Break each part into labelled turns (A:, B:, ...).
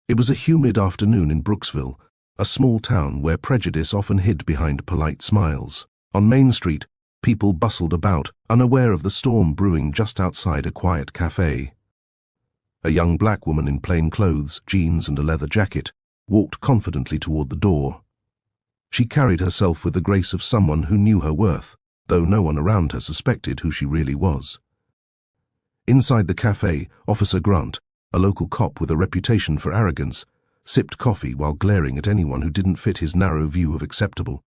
A: It was a humid afternoon in Brooksville, a small town where prejudice often hid behind polite smiles. On Main Street, people bustled about, unaware of the storm brewing just outside a quiet cafe. A young black woman in plain clothes, jeans and a leather jacket, walked confidently toward the door. She carried herself with the grace of someone who knew her worth, though no one around her suspected who she really was. Inside the cafe, Officer Grant, a local cop with a reputation for arrogance, sipped coffee while glaring at anyone who didn't fit his narrow view of acceptable.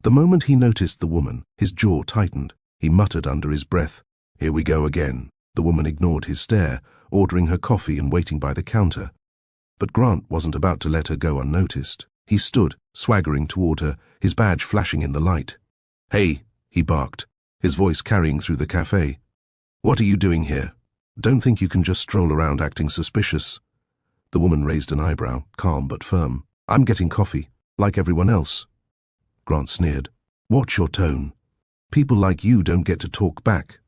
A: The moment he noticed the woman, his jaw tightened. He muttered under his breath, "Here we go again." The woman ignored his stare, ordering her coffee and waiting by the counter. But Grant wasn't about to let her go unnoticed. He stood, swaggering toward her, his badge flashing in the light. "Hey," he barked, his voice carrying through the cafe. "What are you doing here? Don't think you can just stroll around acting suspicious." The woman raised an eyebrow, calm but firm. "I'm getting coffee, like everyone else." Grant sneered. "Watch your tone. People like you don't get to talk back."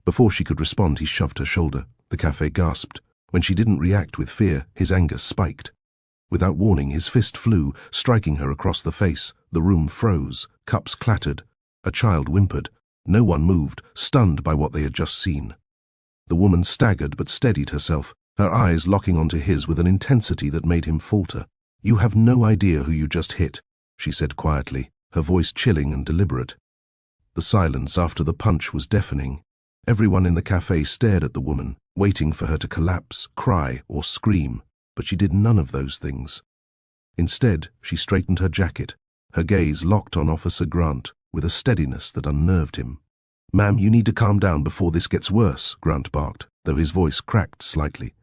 A: Before she could respond, he shoved her shoulder. The cafe gasped. When she didn't react with fear, his anger spiked. Without warning, his fist flew, striking her across the face. The room froze. Cups clattered. A child whimpered. No one moved, stunned by what they had just seen. The woman staggered but steadied herself, her eyes locking onto his with an intensity that made him falter. "You have no idea who you just hit," she said quietly, her voice chilling and deliberate. The silence after the punch was deafening. Everyone in the cafe stared at the woman, waiting for her to collapse, cry, or scream, but she did none of those things. Instead, she straightened her jacket, her gaze locked on Officer Grant with a steadiness that unnerved him. "Ma'am, you need to calm down before this gets worse," Grant barked, though his voice cracked slightly.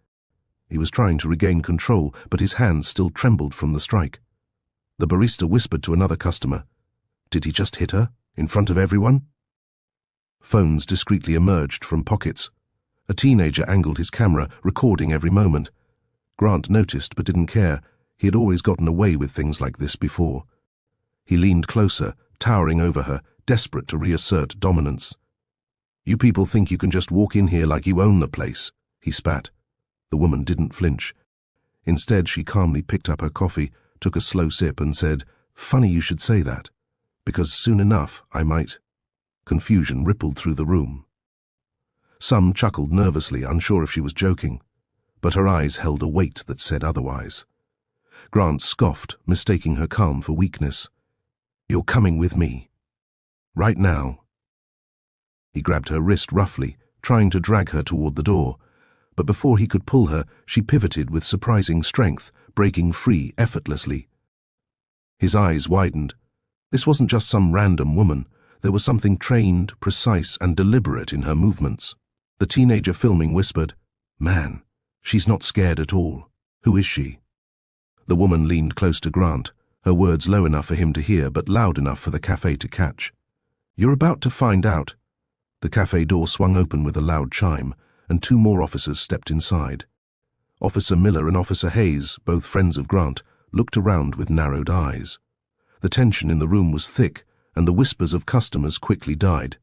A: He was trying to regain control, but his hands still trembled from the strike. The barista whispered to another customer, "Did he just hit her? In front of everyone?" Phones discreetly emerged from pockets. A teenager angled his camera, recording every moment. Grant noticed but didn't care. He had always gotten away with things like this before. He leaned closer, towering over her, desperate to reassert dominance. "You people think you can just walk in here like you own the place," he spat. The woman didn't flinch. Instead, she calmly picked up her coffee, took a slow sip and said, "Funny you should say that, because soon enough I might." Confusion rippled through the room. Some chuckled nervously, unsure if she was joking, but her eyes held a weight that said otherwise. Grant scoffed, mistaking her calm for weakness. "You're coming with me. Right now." He grabbed her wrist roughly, trying to drag her toward the door, but before he could pull her, she pivoted with surprising strength, breaking free effortlessly. His eyes widened. This wasn't just some random woman. There was something trained, precise, and deliberate in her movements. The teenager filming whispered, "Man, she's not scared at all. Who is she?" The woman leaned close to Grant, her words low enough for him to hear but loud enough for the cafe to catch. "You're about to find out." The cafe door swung open with a loud chime, and two more officers stepped inside. Officer Miller and Officer Hayes, both friends of Grant, looked around with narrowed eyes. The tension in the room was thick, and the whispers of customers quickly died.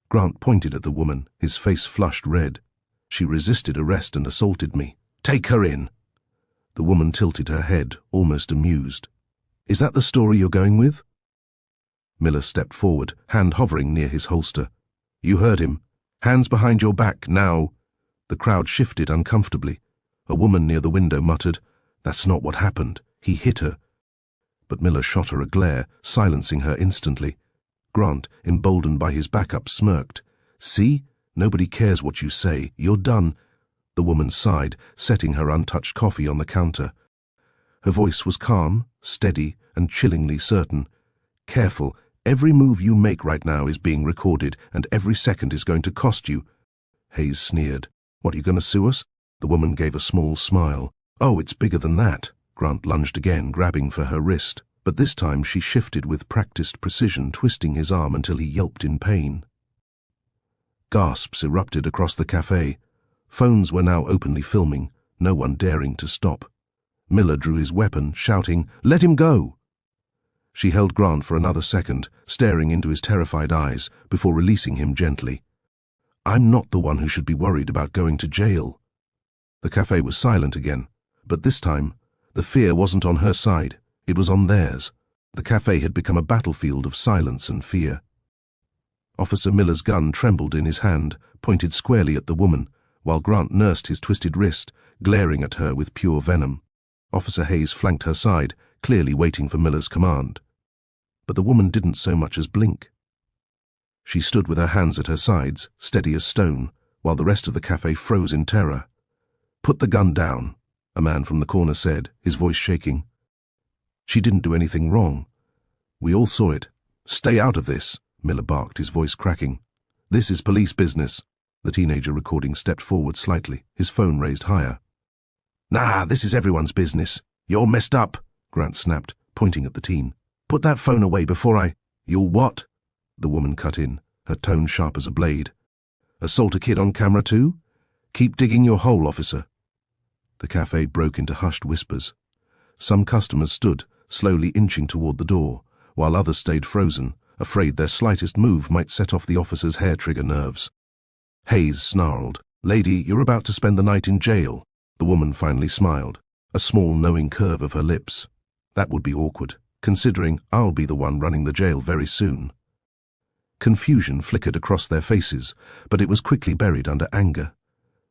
A: Grant pointed at the woman, his face flushed red. "She resisted arrest and assaulted me. Take her in." The woman tilted her head, almost amused. "Is that the story you're going with?" Miller stepped forward, hand hovering near his holster. "You heard him. Hands behind your back, now." The crowd shifted uncomfortably. A woman near the window muttered, "That's not what happened. He hit her." But Miller shot her a glare, silencing her instantly. Grant, emboldened by his backup, smirked. "See? Nobody cares what you say. You're done." The woman sighed, setting her untouched coffee on the counter. Her voice was calm, steady, and chillingly certain. "Careful. Every move you make right now is being recorded, and every second is going to cost you." Hayes sneered. "What, are you going to sue us?" The woman gave a small smile. "Oh, it's bigger than that." Grant lunged again, grabbing for her wrist, but this time she shifted with practiced precision, twisting his arm until he yelped in pain. Gasps erupted across the cafe. Phones were now openly filming, no one daring to stop. Miller drew his weapon, shouting, "Let him go!" She held Grant for another second, staring into his terrified eyes, before releasing him gently. "I'm not the one who should be worried about going to jail." The cafe was silent again. But this time, the fear wasn't on her side, it was on theirs. The cafe had become a battlefield of silence and fear. Officer Miller's gun trembled in his hand, pointed squarely at the woman, while Grant nursed his twisted wrist, glaring at her with pure venom. Officer Hayes flanked her side, clearly waiting for Miller's command. But the woman didn't so much as blink. She stood with her hands at her sides, steady as stone, while the rest of the cafe froze in terror. "Put the gun down," a man from the corner said, his voice shaking. "She didn't do anything wrong. We all saw it. Stay out of this," Miller barked, his voice cracking. "This is police business." The teenager recording stepped forward slightly, his phone raised higher. "Nah, this is everyone's business. You're messed up," Grant snapped, pointing at the teen. "Put that phone away before I—" "You'll what?" The woman cut in, her tone sharp as a blade. "Assault a kid on camera too? Keep digging your hole, officer." The cafe broke into hushed whispers. Some customers stood, slowly inching toward the door, while others stayed frozen, afraid their slightest move might set off the officer's hair-trigger nerves. Hayes snarled, "Lady, you're about to spend the night in jail." The woman finally smiled, a small knowing curve of her lips. That would be awkward, considering I'll be the one running the jail very soon. Confusion flickered across their faces, but it was quickly buried under anger.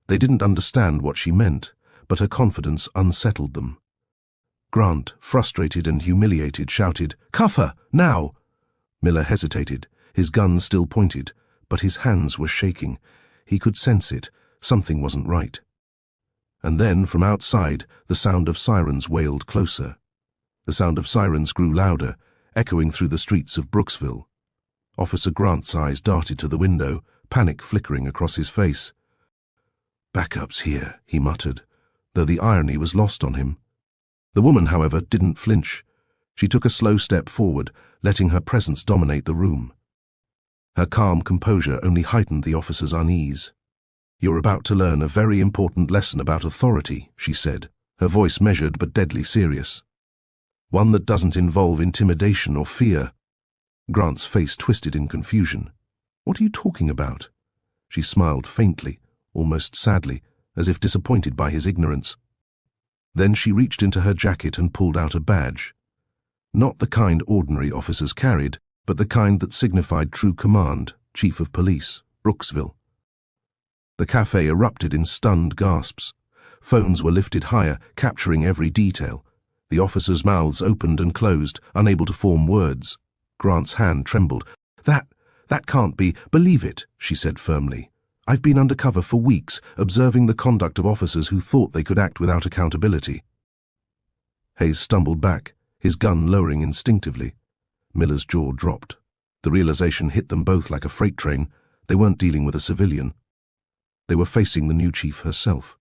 A: They didn't understand what she meant, but her confidence unsettled them. Grant, frustrated and humiliated, shouted, "Cuff her, now!" Miller hesitated, his gun still pointed, but his hands were shaking. He could sense it, something wasn't right. And then, from outside, the sound of sirens wailed closer. The sound of sirens grew louder, echoing through the streets of Brooksville. Officer Grant's eyes darted to the window, panic flickering across his face. "Backup's here," he muttered, though the irony was lost on him. The woman, however, didn't flinch. She took a slow step forward, letting her presence dominate the room. Her calm composure only heightened the officer's unease. "You're about to learn a very important lesson about authority," she said, her voice measured but deadly serious. "One that doesn't involve intimidation or fear." Grant's face twisted in confusion. "What are you talking about?" She smiled faintly, almost sadly, as if disappointed by his ignorance. Then she reached into her jacket and pulled out a badge. Not the kind ordinary officers carried, but the kind that signified true command, Chief of Police, Brooksville. The cafe erupted in stunned gasps. Phones were lifted higher, capturing every detail. The officers' mouths opened and closed, unable to form words. Grant's hand trembled. That can't be. Believe it," she said firmly. "I've been undercover for weeks, observing the conduct of officers who thought they could act without accountability." Hayes stumbled back, his gun lowering instinctively. Miller's jaw dropped. The realization hit them both like a freight train. They weren't dealing with a civilian. They were facing the new chief herself.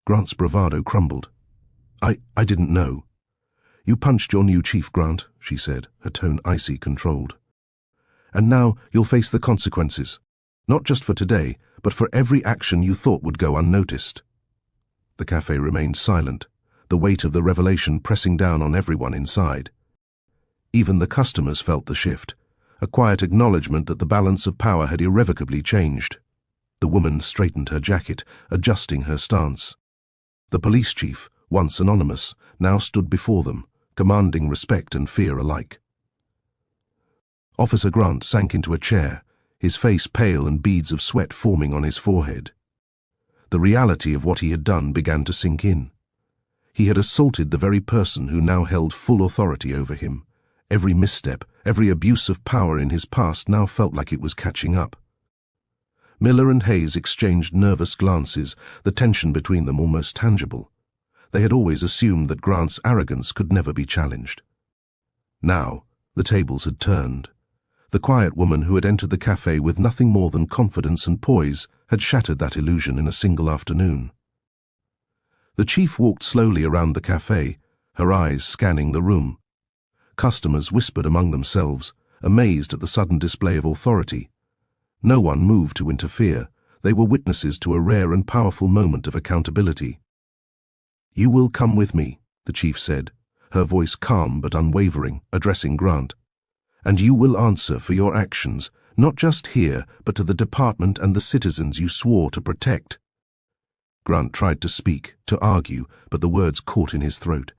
A: Grant's bravado crumbled. I didn't know." "You punched your new chief, Grant," she said, her tone icy, controlled. "And now you'll face the consequences. Not just for today, but for every action you thought would go unnoticed." The cafe remained silent, the weight of the revelation pressing down on everyone inside. Even the customers felt the shift, a quiet acknowledgement that the balance of power had irrevocably changed. The woman straightened her jacket, adjusting her stance. The police chief, once anonymous, now stood before them, commanding respect and fear alike. Officer Grant sank into a chair, his face pale and beads of sweat forming on his forehead. The reality of what he had done began to sink in. He had assaulted the very person who now held full authority over him. Every misstep, every abuse of power in his past now felt like it was catching up. Miller and Hayes exchanged nervous glances, the tension between them almost tangible. They had always assumed that Grant's arrogance could never be challenged. Now, the tables had turned. The quiet woman who had entered the cafe with nothing more than confidence and poise had shattered that illusion in a single afternoon. The chief walked slowly around the cafe, her eyes scanning the room. Customers whispered among themselves, amazed at the sudden display of authority. No one moved to interfere. They were witnesses to a rare and powerful moment of accountability. "You will come with me," the chief said, her voice calm but unwavering, addressing Grant. "And you will answer for your actions, not just here, but to the department and the citizens you swore to protect." Grant tried to speak, to argue, but the words caught in his throat.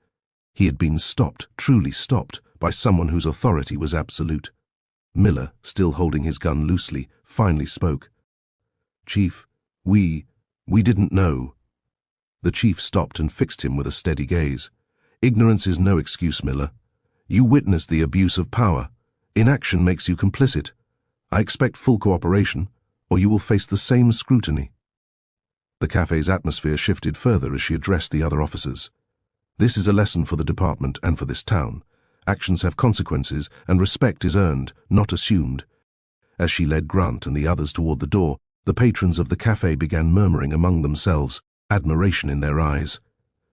A: He had been stopped, truly stopped, by someone whose authority was absolute. Miller, still holding his gun loosely, finally spoke. "Chief, we didn't know." The chief stopped and fixed him with a steady gaze. "Ignorance is no excuse, Miller. You witnessed the abuse of power. Inaction makes you complicit. I expect full cooperation, or you will face the same scrutiny." The cafe's atmosphere shifted further as she addressed the other officers. "This is a lesson for the department and for this town. Actions have consequences, and respect is earned, not assumed." As she led Grant and the others toward the door, the patrons of the cafe began murmuring among themselves, admiration in their eyes.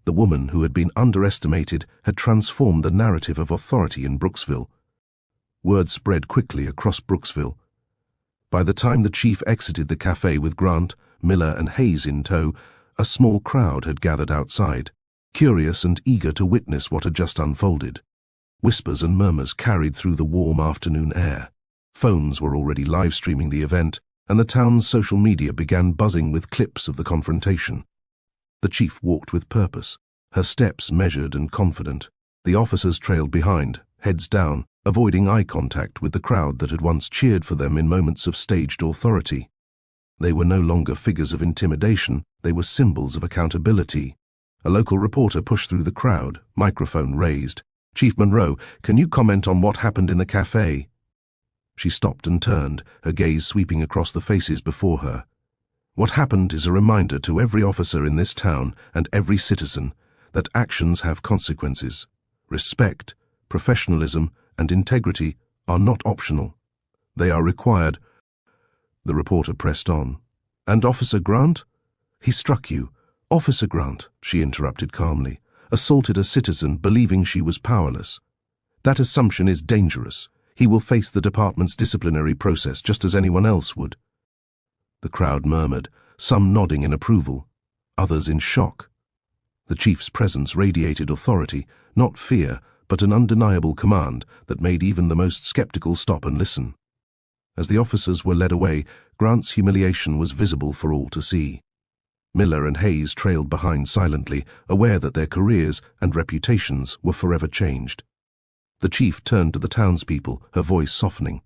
A: The woman who had been underestimated had transformed the narrative of authority in Brooksville. Word spread quickly across Brooksville. By the time the chief exited the cafe with Grant, Miller, and Hayes in tow, a small crowd had gathered outside, curious and eager to witness what had just unfolded. Whispers and murmurs carried through the warm afternoon air. Phones were already live-streaming the event, and the town's social media began buzzing with clips of the confrontation. The chief walked with purpose, her steps measured and confident. The officers trailed behind, heads down, avoiding eye contact with the crowd that had once cheered for them in moments of staged authority. They were no longer figures of intimidation, they were symbols of accountability. A local reporter pushed through the crowd, microphone raised. "Chief Monroe, can you comment on what happened in the cafe?" She stopped and turned, her gaze sweeping across the faces before her. "What happened is a reminder to every officer in this town and every citizen that actions have consequences. Respect, professionalism, and integrity are not optional. They are required." The reporter pressed on. "And Officer Grant? He struck you. Officer Grant," she interrupted calmly, "assaulted a citizen believing she was powerless. That assumption is dangerous. He will face the department's disciplinary process just as anyone else would." The crowd murmured, some nodding in approval, others in shock. The chief's presence radiated authority, not fear, but an undeniable command that made even the most skeptical stop and listen. As the officers were led away, Grant's humiliation was visible for all to see. Miller and Hayes trailed behind silently, aware that their careers and reputations were forever changed. The chief turned to the townspeople, her voice softening.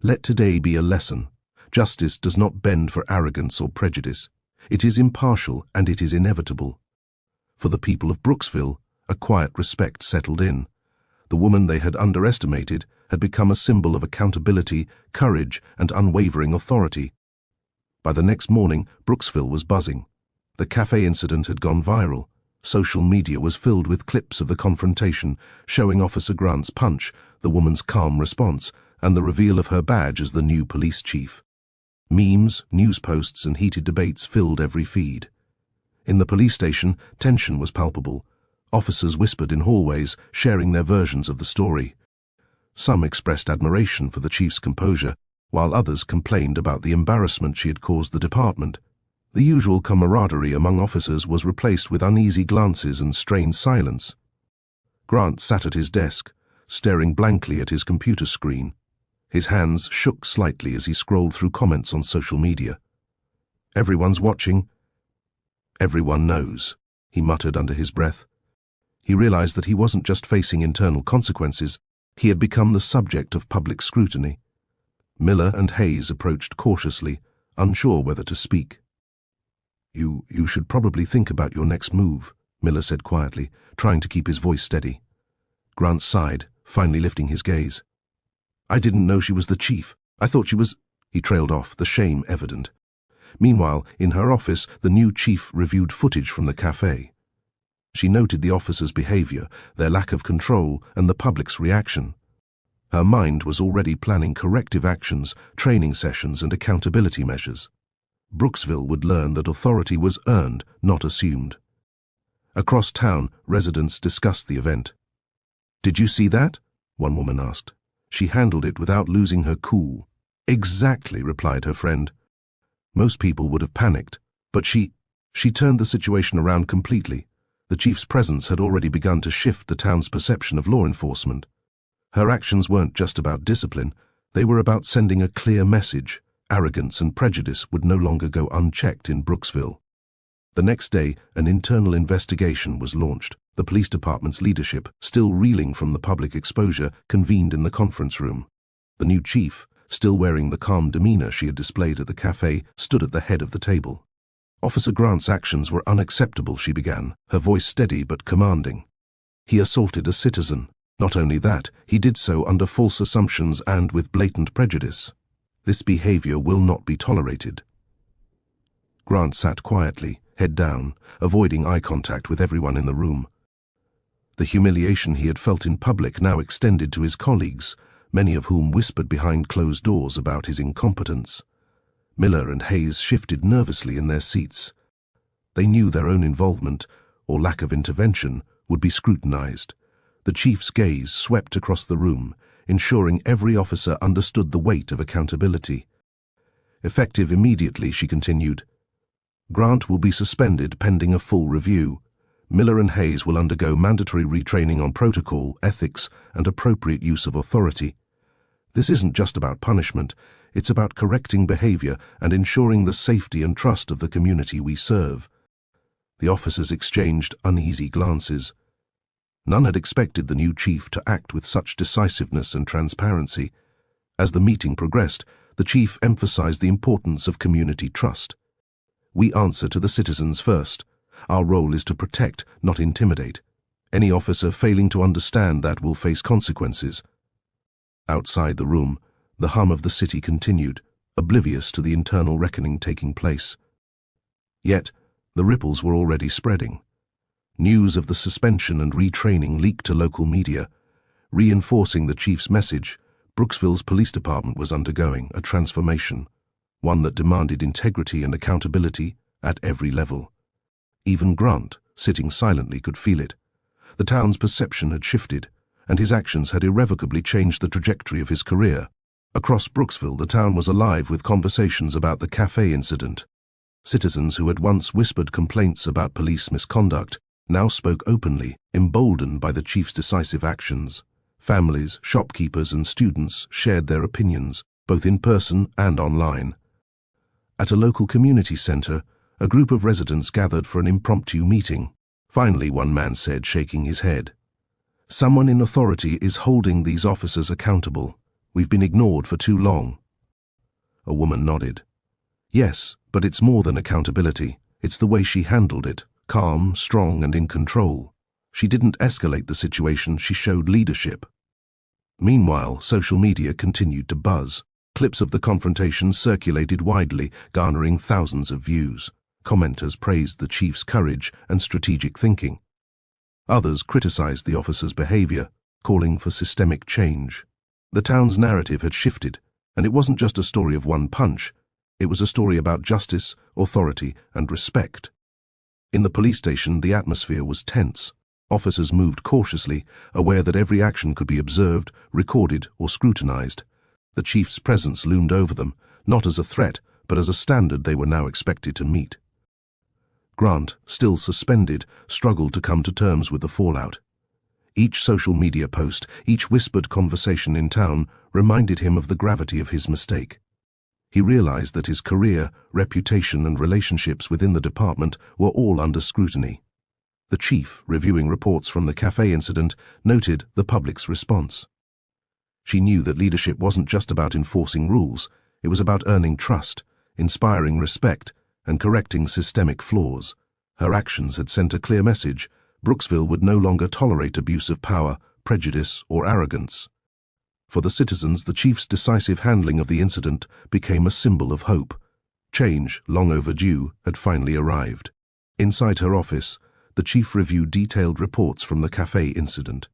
A: "Let today be a lesson. Justice does not bend for arrogance or prejudice. It is impartial and it is inevitable." For the people of Brooksville, a quiet respect settled in. The woman they had underestimated had become a symbol of accountability, courage, and unwavering authority. By the next morning, Brooksville was buzzing. The cafe incident had gone viral. Social media was filled with clips of the confrontation, showing Officer Grant's punch, the woman's calm response, and the reveal of her badge as the new police chief. Memes, news posts, and heated debates filled every feed. In the police station, tension was palpable. Officers whispered in hallways, sharing their versions of the story. Some expressed admiration for the chief's composure, while others complained about the embarrassment she had caused the department. The usual camaraderie among officers was replaced with uneasy glances and strained silence. Grant sat at his desk, staring blankly at his computer screen. His hands shook slightly as he scrolled through comments on social media. "Everyone's watching. Everyone knows," he muttered under his breath. He realized that he wasn't just facing internal consequences, he had become the subject of public scrutiny. Miller and Hayes approached cautiously, unsure whether to speak. You should probably think about your next move," Miller said quietly, trying to keep his voice steady. Grant sighed, finally lifting his gaze. "I didn't know she was the chief. I thought she was—" He trailed off, the shame evident. Meanwhile, in her office, the new chief reviewed footage from the cafe. She noted the officers' behavior, their lack of control, and the public's reaction. Her mind was already planning corrective actions, training sessions, and accountability measures. Brooksville would learn that authority was earned, not assumed. Across town, residents discussed the event. "Did you see that?" one woman asked. She handled it without losing her cool. "Exactly," replied her friend. Most people would have panicked, but she turned the situation around completely. The chief's presence had already begun to shift the town's perception of law enforcement. Her actions weren't just about discipline, they were about sending a clear message. Arrogance and prejudice would no longer go unchecked in Brooksville. The next day, an internal investigation was launched. The police department's leadership, still reeling from the public exposure, convened in the conference room. The new chief, still wearing the calm demeanor she had displayed at the cafe, stood at the head of the table. Officer Grant's actions were unacceptable, she began, her voice steady but commanding. He assaulted a citizen. Not only that, he did so under false assumptions and with blatant prejudice. This behavior will not be tolerated. Grant sat quietly, head down, avoiding eye contact with everyone in the room. The humiliation he had felt in public now extended to his colleagues, many of whom whispered behind closed doors about his incompetence. Miller and Hayes shifted nervously in their seats. They knew their own involvement, or lack of intervention, would be scrutinized. The chief's gaze swept across the room, ensuring every officer understood the weight of accountability. Effective immediately, she continued. Grant will be suspended pending a full review. Miller and Hayes will undergo mandatory retraining on protocol, ethics, and appropriate use of authority. This isn't just about punishment, it's about correcting behavior and ensuring the safety and trust of the community we serve. The officers exchanged uneasy glances. None had expected the new chief to act with such decisiveness and transparency. As the meeting progressed, the chief emphasized the importance of community trust. We answer to the citizens first. Our role is to protect, not intimidate. Any officer failing to understand that will face consequences. Outside the room, the hum of the city continued, oblivious to the internal reckoning taking place. Yet, the ripples were already spreading. News of the suspension and retraining leaked to local media. Reinforcing the chief's message, Brooksville's police department was undergoing a transformation, one that demanded integrity and accountability at every level. Even Grant, sitting silently, could feel it. The town's perception had shifted, and his actions had irrevocably changed the trajectory of his career. Across Brooksville, the town was alive with conversations about the cafe incident. Citizens who had once whispered complaints about police misconduct now spoke openly, emboldened by the chief's decisive actions. Families, shopkeepers, and students shared their opinions, both in person and online. At a local community center, a group of residents gathered for an impromptu meeting. Finally, one man said, shaking his head, "Someone in authority is holding these officers accountable. We've been ignored for too long." A woman nodded. "Yes, but it's more than accountability. It's the way she handled it, calm, strong, and in control. She didn't escalate the situation, she showed leadership." Meanwhile, social media continued to buzz. Clips of the confrontation circulated widely, garnering thousands of views. Commenters praised the chief's courage and strategic thinking. Others criticized the officer's behavior, calling for systemic change. The town's narrative had shifted, and it wasn't just a story of one punch. It was a story about justice, authority, and respect. In the police station, the atmosphere was tense. Officers moved cautiously, aware that every action could be observed, recorded, or scrutinized. The chief's presence loomed over them, not as a threat, but as a standard they were now expected to meet. Grant, still suspended, struggled to come to terms with the fallout. Each social media post, each whispered conversation in town reminded him of the gravity of his mistake. He realized that his career, reputation, and relationships within the department were all under scrutiny. The chief, reviewing reports from the cafe incident, noted the public's response. She knew that leadership wasn't just about enforcing rules, it was about earning trust, inspiring respect, and correcting systemic flaws. Her actions had sent a clear message: Brooksville would no longer tolerate abuse of power, prejudice, or arrogance. For the citizens, the chief's decisive handling of the incident became a symbol of hope. Change, long overdue, had finally arrived. Inside her office, the chief reviewed detailed reports from the cafe incident.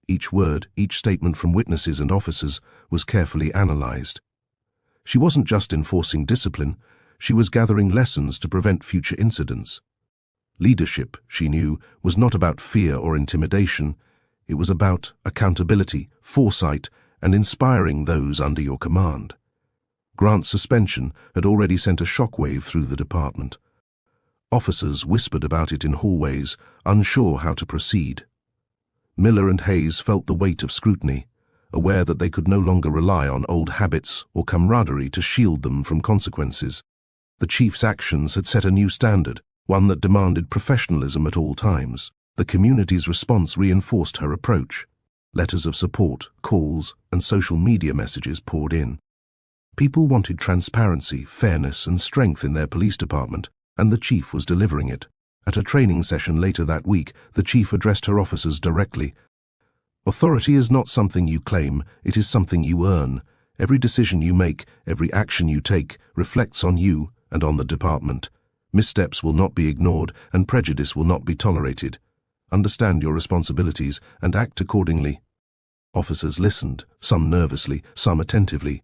A: Each word, each statement from witnesses and officers was carefully analyzed. She wasn't just enforcing discipline, she was gathering lessons to prevent future incidents. Leadership, she knew, was not about fear or intimidation. It was about accountability, foresight, and inspiring those under your command. Grant's suspension had already sent a shockwave through the department. Officers whispered about it in hallways, unsure how to proceed. Miller and Hayes felt the weight of scrutiny, aware that they could no longer rely on old habits or camaraderie to shield them from consequences. The chief's actions had set a new standard, one that demanded professionalism at all times. The community's response reinforced her approach. Letters of support, calls, and social media messages poured in. People wanted transparency, fairness, and strength in their police department, and the chief was delivering it. At a training session later that week, the chief addressed her officers directly. "Authority is not something you claim, it is something you earn. Every decision you make, every action you take, reflects on you and on the department. Missteps will not be ignored, and prejudice will not be tolerated. Understand your responsibilities and act accordingly." Officers listened, some nervously, some attentively.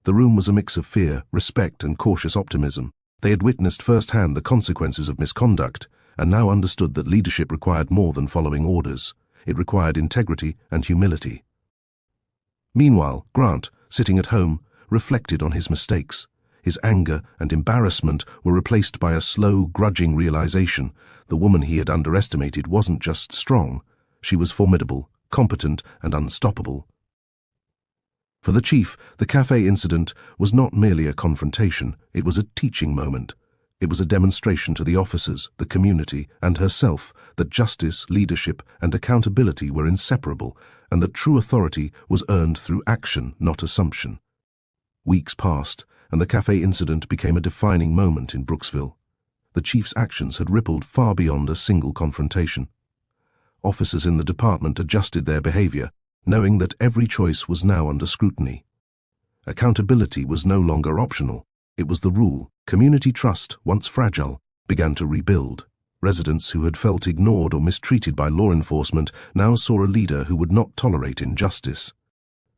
A: The room was a mix of fear, respect, and cautious optimism. They had witnessed firsthand the consequences of misconduct, and now understood that leadership required more than following orders. It required integrity and humility. Meanwhile, Grant, sitting at home, reflected on his mistakes. His anger and embarrassment were replaced by a slow, grudging realization. The woman he had underestimated wasn't just strong. She was formidable, competent, and unstoppable. For the chief, the cafe incident was not merely a confrontation, it was a teaching moment. It was a demonstration to the officers, the community, and herself that justice, leadership, and accountability were inseparable, and that true authority was earned through action, not assumption. Weeks passed, and the cafe incident became a defining moment in Brooksville. The chief's actions had rippled far beyond a single confrontation. Officers in the department adjusted their behavior, knowing that every choice was now under scrutiny. Accountability was no longer optional. It was the rule. Community trust, once fragile, began to rebuild. Residents who had felt ignored or mistreated by law enforcement now saw a leader who would not tolerate injustice.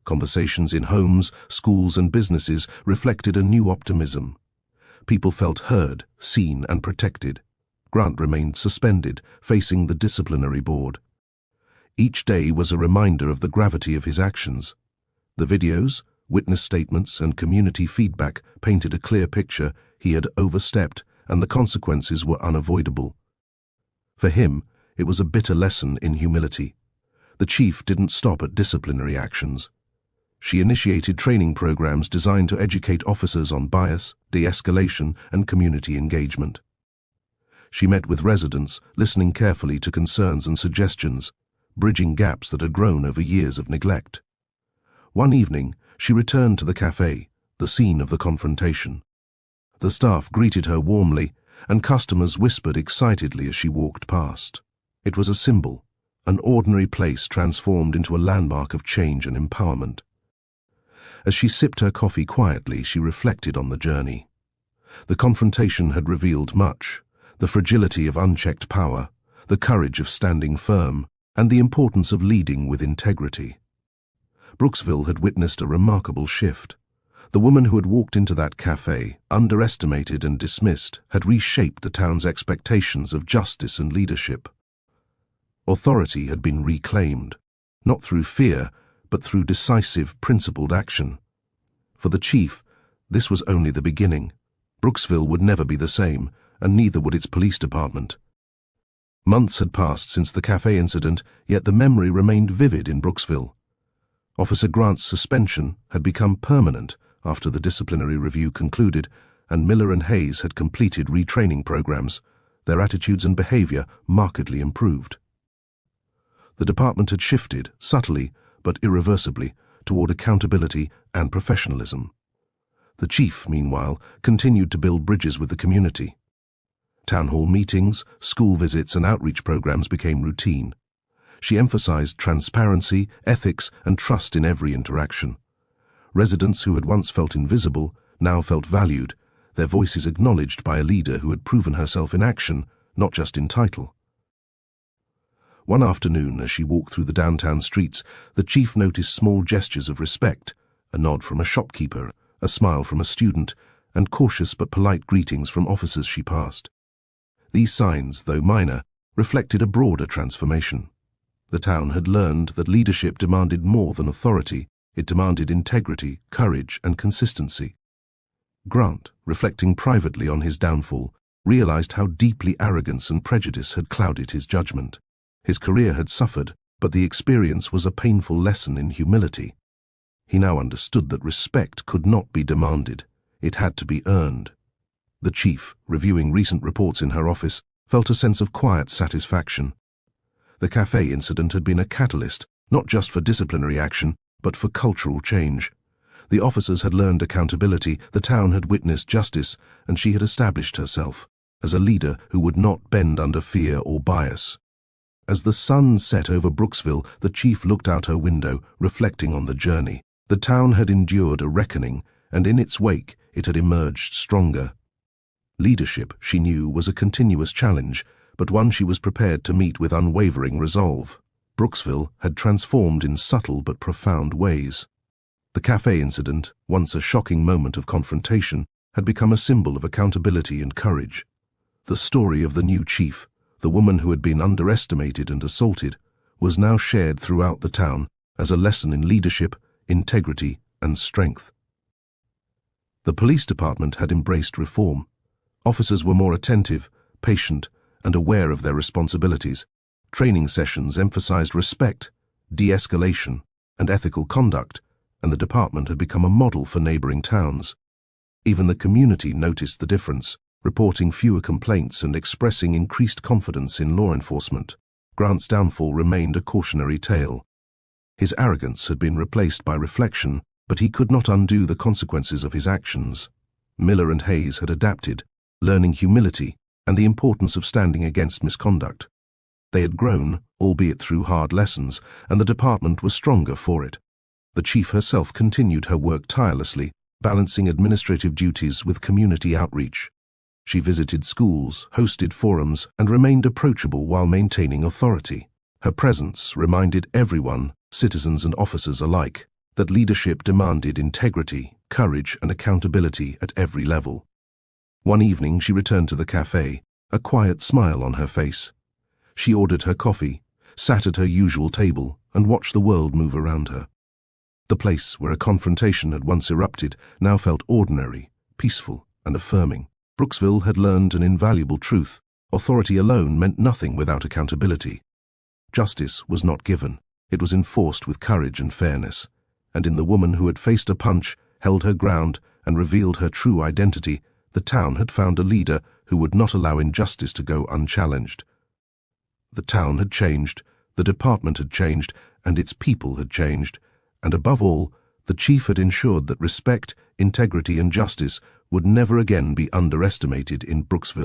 A: Conversations in homes, schools, and businesses reflected a new optimism. People felt heard, seen, and protected. Grant remained suspended, facing the disciplinary board. Each day was a reminder of the gravity of his actions. The videos, witness statements, and community feedback painted a clear picture. He had overstepped, and the consequences were unavoidable. For him, it was a bitter lesson in humility. The chief didn't stop at disciplinary actions. She initiated training programs designed to educate officers on bias, de-escalation, and community engagement. She met with residents, listening carefully to concerns and suggestions, bridging gaps that had grown over years of neglect. One evening, she returned to the cafe, the scene of the confrontation. The staff greeted her warmly, and customers whispered excitedly as she walked past. It was a symbol, an ordinary place transformed into a landmark of change and empowerment. As she sipped her coffee quietly, she reflected on the journey. The confrontation had revealed much: the fragility of unchecked power, the courage of standing firm, and the importance of leading with integrity. Brooksville had witnessed a remarkable shift. The woman who had walked into that cafe, underestimated and dismissed, had reshaped the town's expectations of justice and leadership. Authority had been reclaimed, not through fear, but through decisive, principled action. For the chief, this was only the beginning. Brooksville would never be the same, and neither would its police department. Months had passed since the cafe incident, yet the memory remained vivid in Brooksville. Officer Grant's suspension had become permanent after the disciplinary review concluded, and Miller and Hayes had completed retraining programs. Their attitudes and behavior markedly improved. The department had shifted, subtly but irreversibly, toward accountability and professionalism. The chief, meanwhile, continued to build bridges with the community. Town hall meetings, school visits, and outreach programs became routine. She emphasized transparency, ethics, and trust in every interaction. Residents who had once felt invisible now felt valued, their voices acknowledged by a leader who had proven herself in action, not just in title. One afternoon, as she walked through the downtown streets, the chief noticed small gestures of respect: a nod from a shopkeeper, a smile from a student, and cautious but polite greetings from officers she passed. These signs, though minor, reflected a broader transformation. The town had learned that leadership demanded more than authority. It demanded integrity, courage, and consistency. Grant, reflecting privately on his downfall, realized how deeply arrogance and prejudice had clouded his judgment. His career had suffered, but the experience was a painful lesson in humility. He now understood that respect could not be demanded. It had to be earned. The chief, reviewing recent reports in her office, felt a sense of quiet satisfaction. The cafe incident had been a catalyst, not just for disciplinary action, but for cultural change. The officers had learned accountability, the town had witnessed justice, and she had established herself as a leader who would not bend under fear or bias. As the sun set over Brooksville, the chief looked out her window, reflecting on the journey. The town had endured a reckoning, and in its wake it had emerged stronger. Leadership, she knew, was a continuous challenge, but one she was prepared to meet with unwavering resolve. Brooksville had transformed in subtle but profound ways. The cafe incident, once a shocking moment of confrontation, had become a symbol of accountability and courage. The story of the new chief, the woman who had been underestimated and assaulted, was now shared throughout the town as a lesson in leadership, integrity, and strength. The police department had embraced reform. Officers were more attentive, patient, and aware of their responsibilities. Training sessions emphasized respect, de-escalation, and ethical conduct, and the department had become a model for neighboring towns. Even the community noticed the difference, reporting fewer complaints and expressing increased confidence in law enforcement. Grant's downfall remained a cautionary tale. His arrogance had been replaced by reflection, but he could not undo the consequences of his actions. Miller and Hayes had adapted, learning humility and the importance of standing against misconduct. They had grown, albeit through hard lessons, and the department was stronger for it. The chief herself continued her work tirelessly, balancing administrative duties with community outreach. She visited schools, hosted forums, and remained approachable while maintaining authority. Her presence reminded everyone, citizens and officers alike, that leadership demanded integrity, courage, and accountability at every level. One evening she returned to the cafe, a quiet smile on her face. She ordered her coffee, sat at her usual table, and watched the world move around her. The place where a confrontation had once erupted now felt ordinary, peaceful, and affirming. Brooksville had learned an invaluable truth: authority alone meant nothing without accountability. Justice was not given, it was enforced with courage and fairness. And in the woman who had faced a punch, held her ground, and revealed her true identity, the town had found a leader who would not allow injustice to go unchallenged. The town had changed, the department had changed, and its people had changed, and above all, the chief had ensured that respect, integrity, and justice would never again be underestimated in Brooksville.